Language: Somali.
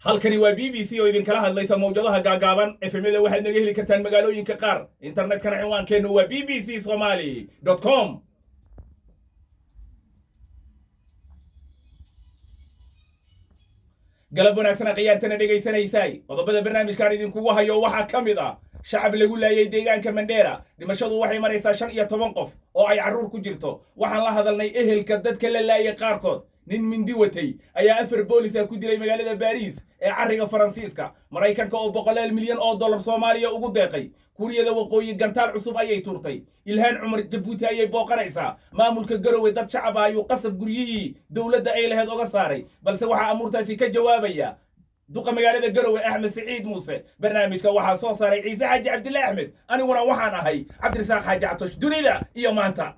halkani waa BBC oo idin kala hadlaysa mowjadaha gaagaaban FM'da waxaad naga heli kartaan magaalooyinka qaar internetkana cinwaankeenu waa bbcsomali.com galab wanaagsan qiyaartana dhagaysanaysay qodobada barnaamijkan idinkugu hayo waxaa kamid ah shacab lagu laayay deegaanka Mandera dhimashadu waxay maraysaa 15 qof oo ay caruur ku jirto waxaan la hadalnay ehelka dadka la laayay qaarkood nin mindi watay ayaa afar boolis ku dilay magaalada Paris ee cariga Faransiiska Mareykanka oo $100 milyan oo dollar Soomaaliya ugu deeqay Kuuriyada Waqooyi gantaal cusub ayay turtay Ilhaan Cumar Jabuuti ayay booqanaysaa maamulka Garowe dad shacab ayuu qasab guriyihii dawladda ay lahayd uga saaray balse waxa amuurtaasi ka jawaabaya duqa magaalada Garowe Axmed Saciid Muuse barnaamijka waxa soo saaray Ciise Xaaji Cabdullaahi Axmed aniguna waxaan ahay Cabdirasaaq Xaaji Catosh dunida iyo maanta